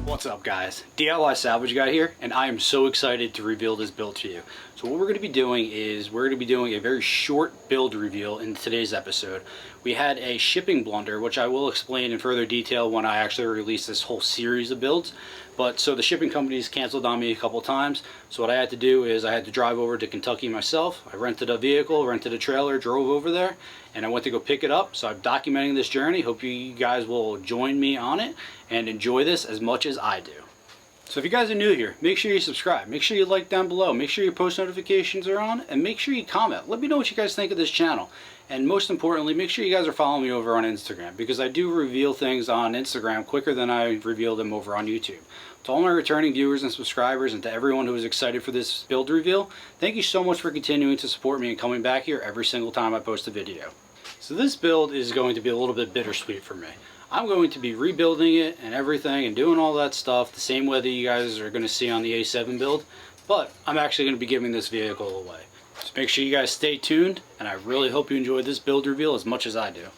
What's up guys, DIY Salvage Guy here, and I am so excited to reveal this build to you. So what we're going to be doing is we're going to be doing a very short build reveal in today's episode. We had a shipping blunder, which I will explain in further detail when I actually release this whole series of builds. But so the shipping companies canceled on me a couple times, so what I had to do is I had to drive over to Kentucky myself. I rented a vehicle, rented a trailer, drove over there, and I went to go pick it up. So I'm documenting this journey. Hope you guys will join me on it and enjoy this as much as I do. So if you guys are new here, make sure you subscribe, make sure you like down below, make sure your post notifications are on, and make sure you comment. Let me know what you guys think of this channel. And most importantly, make sure you guys are following me over on Instagram, because I do reveal things on Instagram quicker than I reveal them over on YouTube. To all my returning viewers and subscribers, and to everyone who is excited for this build reveal, thank you so much for continuing to support me and coming back here every single time I post a video. So this build is going to be a little bit bittersweet for me. I'm going to be rebuilding it and everything and doing all that stuff the same way that you guys are going to see on the A7 build, but I'm actually going to be giving this vehicle away. So make sure you guys stay tuned, and I really hope you enjoyed this build reveal as much as I do.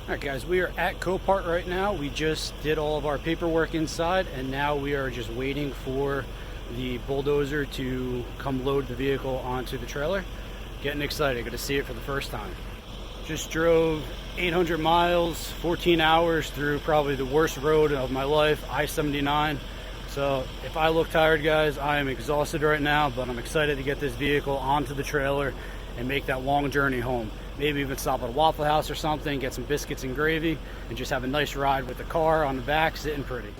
Alright guys, we are at Copart right now. We just did all of our paperwork inside, and now we are just waiting for the bulldozer to come load the vehicle onto the trailer. Getting excited, going to see it for the first time. Just drove 800 miles, 14 hours through probably the worst road of my life, I-79. So if I look tired guys, I am exhausted right now, but I'm excited to get this vehicle onto the trailer and make that long journey home. Maybe even stop at a Waffle House or something, get some biscuits and gravy, and just have a nice ride with the car on the back, sitting pretty.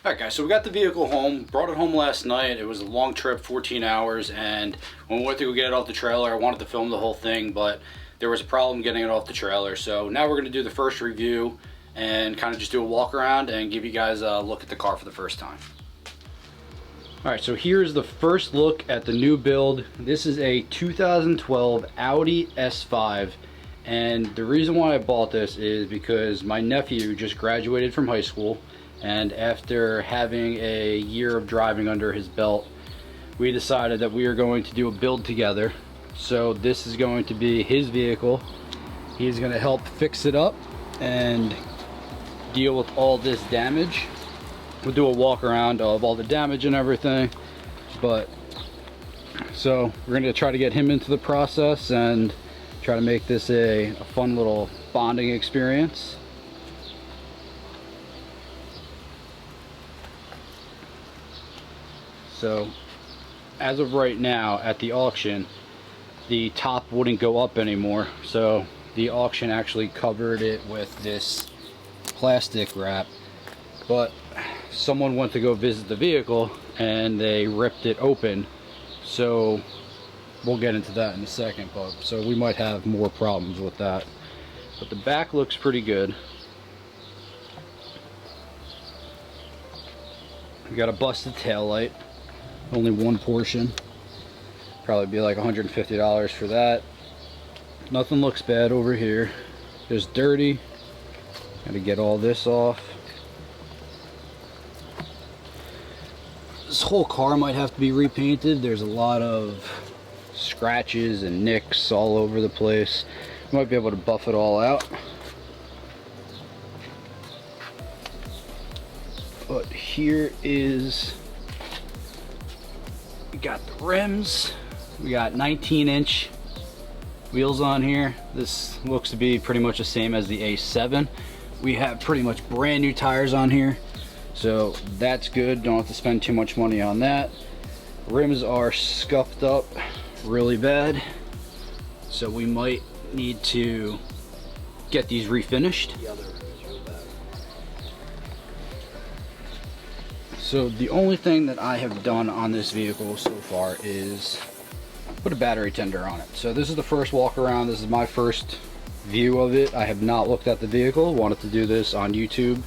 Alright guys, so we got the vehicle home, brought it home last night. It was a long trip, 14 hours, and when we went to go get it off the trailer, I wanted to film the whole thing, but there was a problem getting it off the trailer. So now we're going to do the first review and kind of just do a walk around and give you guys a look at the car for the first time. Alright, so here's the first look at the new build. This is a 2012 Audi S5, and the reason why I bought this is because my nephew just graduated from high school, and after having a year of driving under his belt, we decided that we are going to do a build together. So this is going to be his vehicle. He's going to help fix it up and deal with all this damage. We'll do a walk around of all the damage and everything, but so we're going to try to get him into the process and try to make this a fun little bonding experience. So as of right now at the auction, the top wouldn't go up anymore, so the auction actually covered it with this plastic wrap, but someone went to go visit the vehicle and they ripped it open, so we'll get into that in a second. But so we might have more problems with that, but the back looks pretty good. We got a busted tail light, only one portion, probably be like $150 for that. Nothing looks bad over here, just dirty. Gotta get all this off. This whole car might have to be repainted. There's a lot of scratches and nicks all over the place. Might be able to buff it all out. But here is, we got the rims. We got 19-inch wheels on here. This looks to be pretty much the same as the A7. We have pretty much brand new tires on here, so that's good. Don't have to spend too much money on that. Rims are scuffed up really bad, so we might need to get these refinished. The other rim is real bad. So the only thing that I have done on this vehicle so far is put a battery tender on it. So this is the first walk around. This is my first view of it. I have not looked at the vehicle. Wanted to do this on YouTube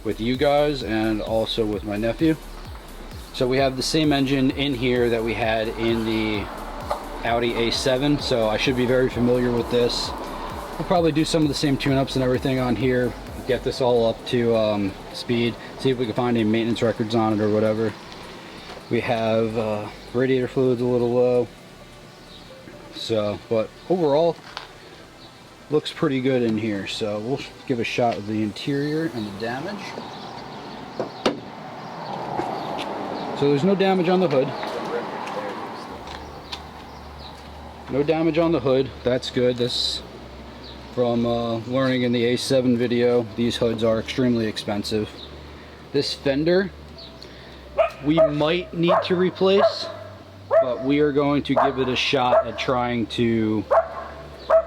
with you guys and also with my nephew. So we have the same engine in here that we had in the Audi A7, so I should be very familiar with this. We'll probably do some of the same tune-ups and everything on here, get this all up to speed, see if we can find any maintenance records on it or whatever. We have radiator fluids a little low, so but overall looks pretty good in here. So we'll give a shot of the interior and the damage. So there's no damage on the hood. No damage on the hood. That's good. This from learning in the A7 video, these hoods are extremely expensive. This fender we might need to replace, but we are going to give it a shot at trying to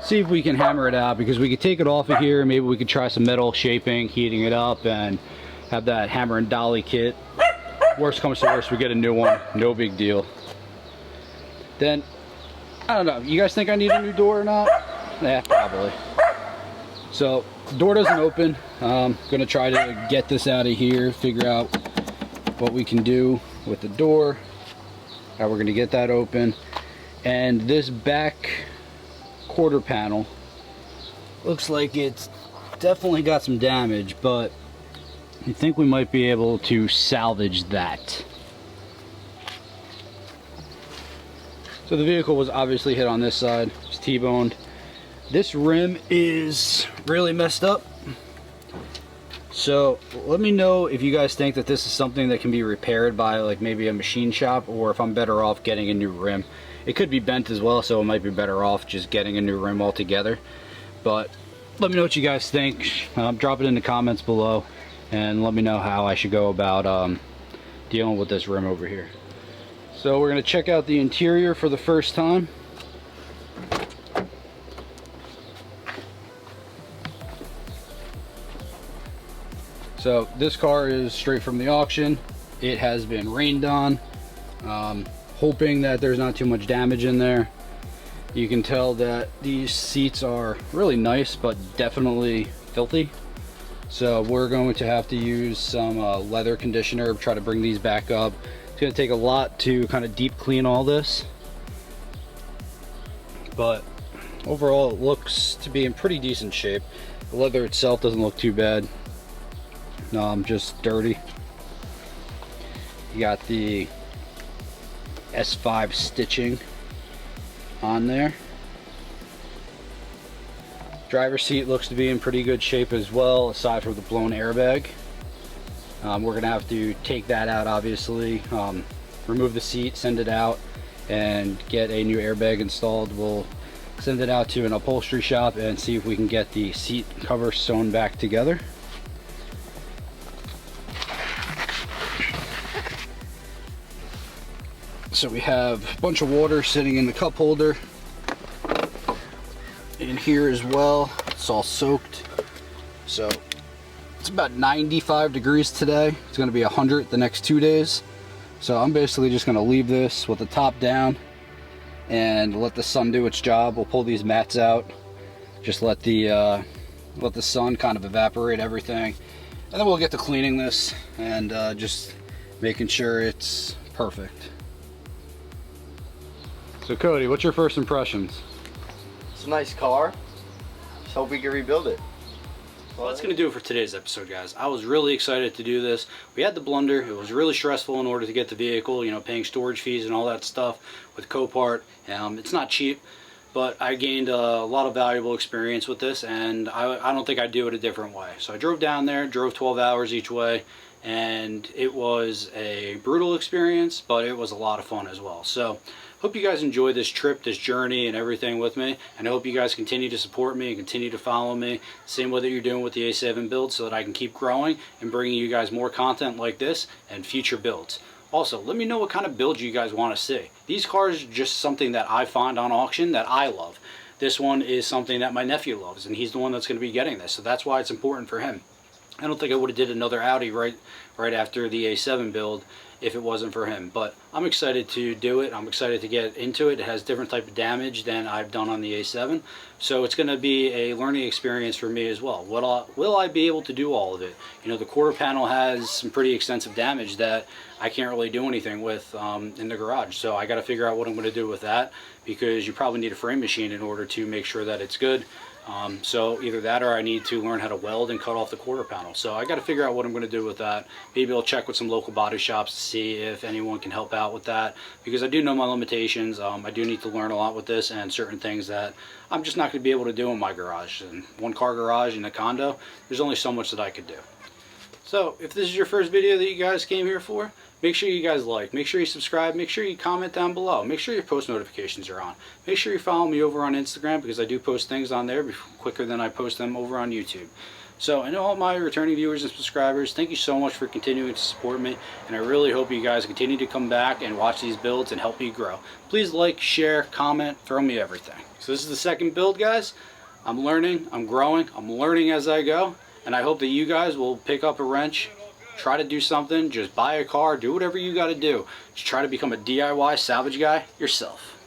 see if we can hammer it out, because we could take it off of here. Maybe we could try some metal shaping, heating it up, and have that hammer and dolly kit. Worst comes to worst, we get a new one, no big deal. Then I don't know, you guys think I need a new door or not? Yeah, probably. So the door doesn't open. I'm gonna try to get this out of here, figure out what we can do with the door, how we're gonna get that open. And this back quarter panel looks like it's definitely got some damage, but I think we might be able to salvage that. So the vehicle was obviously hit on this side, it's T-boned. This rim is really messed up, so let me know if you guys think that this is something that can be repaired by like maybe a machine shop, or if I'm better off getting a new rim. It could be bent as well, so it might be better off just getting a new rim altogether. But let me know what you guys think. Drop it in the comments below and let me know how I should go about dealing with this rim over here. So we're going to check out the interior for the first time. So this car is straight from the auction. It has been rained on. Hoping that there's not too much damage in there. You can tell that these seats are really nice, but definitely filthy. So we're going to have to use some leather conditioner, try to bring these back up. It's going to take a lot to kind of deep clean all this. But overall, it looks to be in pretty decent shape. The leather itself doesn't look too bad. Just dirty. You got the S5 stitching on there. Driver's seat looks to be in pretty good shape as well, aside from the blown airbag. We're gonna have to take that out, obviously, remove the seat, send it out, and get a new airbag installed. We'll send it out to an upholstery shop and see if we can get the seat cover sewn back together. So we have a bunch of water sitting in the cup holder. In here as well, it's all soaked. So it's about 95 degrees today. It's gonna be 100 the next 2 days. So I'm basically just gonna leave this with the top down and let the sun do its job. We'll pull these mats out, just let the sun kind of evaporate everything. And then we'll get to cleaning this and just making sure it's perfect. So Cody, what's your first impressions? It's a nice car. Just hope we can rebuild it. Well, that's going to do it for today's episode, guys. I was really excited to do this. We had the blunder. It was really stressful in order to get the vehicle, you know, paying storage fees and all that stuff with Copart. It's not cheap, but I gained a lot of valuable experience with this, and I don't think I'd do it a different way. So I drove down there, drove 12 hours each way, and it was a brutal experience, but it was a lot of fun as well. So hope you guys enjoy this trip, this journey, and everything with me. And I hope you guys continue to support me and continue to follow me. Same way that you're doing with the A7 build, so that I can keep growing and bringing you guys more content like this and future builds. Also, let me know what kind of builds you guys want to see. These cars are just something that I find on auction that I love. This one is something that my nephew loves, and he's the one that's going to be getting this. So that's why it's important for him. I don't think I would have did another Audi right after the A7 build if it wasn't for him, but I'm excited to do it. I'm excited to get into it. It has different type of damage than I've done on the A7, so it's going to be a learning experience for me as well. Will I be able to do all of it? You know, the quarter panel has some pretty extensive damage that I can't really do anything with in the garage, so I got to figure out what I'm going to do with that, because you probably need a frame machine in order to make sure that it's good. So either that, or I need to learn how to weld and cut off the quarter panel. So I got to figure out what I'm going to do with that. Maybe I'll check with some local body shops to see if anyone can help out with that, because I do know my limitations. I do need to learn a lot with this, and certain things that I'm just not going to be able to do in my garage. And one car garage in a condo, there's only so much that I could do. So if this is your first video that you guys came here for, make sure you guys like, make sure you subscribe, make sure you comment down below, make sure your post notifications are on. Make sure you follow me over on Instagram, because I do post things on there quicker than I post them over on YouTube. So, and all my returning viewers and subscribers, thank you so much for continuing to support me, and I really hope you guys continue to come back and watch these builds and help me grow. Please like, share, comment, throw me everything. So this is the second build, guys. I'm learning, I'm growing, I'm learning as I go, and I hope that you guys will pick up a wrench, try to do something, just buy a car, do whatever you got to do. Just try to become a DIY salvage guy yourself.